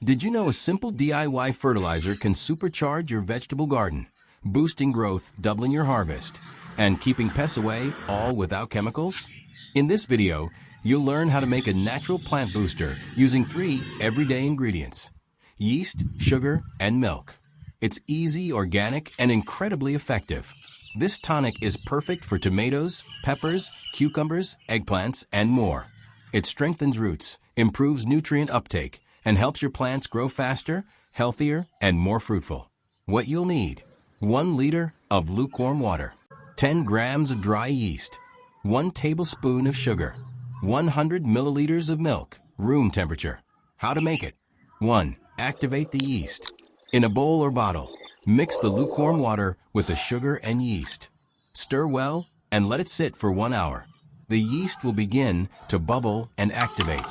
Did you know a simple DIY fertilizer can supercharge your vegetable garden, boosting growth, doubling your harvest, and keeping pests away, all without chemicals? In this video, you'll learn how to make a natural plant booster using 3 everyday ingredients: yeast, sugar, and milk. It's easy, organic, and incredibly effective. This tonic is perfect for tomatoes, peppers, cucumbers, eggplants, and more. It strengthens roots, improves nutrient uptake, and helps your plants grow faster, healthier, and more fruitful. What you'll need: 1 liter of lukewarm water, 10 grams of dry yeast, 1 tablespoon of sugar, 100 milliliters of milk, room temperature. How to make it: 1. Activate the yeast. In a bowl or bottle, mix the lukewarm water with the sugar and yeast. Stir well and let it sit for 1 hour. The yeast will begin to bubble and activate.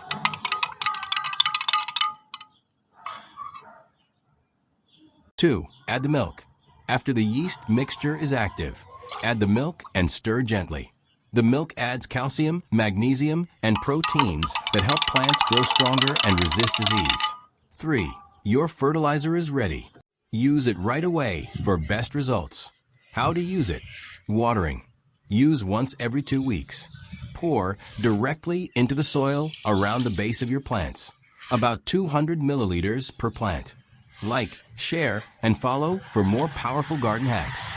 2. Add the milk. After the yeast mixture is active, add the milk and stir gently. The milk adds calcium, magnesium, and proteins that help plants grow stronger and resist disease. 3. Your fertilizer is ready. Use it right away for best results. How to use it: watering. Use once every 2 weeks. Pour directly into the soil around the base of your plants, about 200 milliliters per plant. Like, share, and follow for more powerful garden hacks.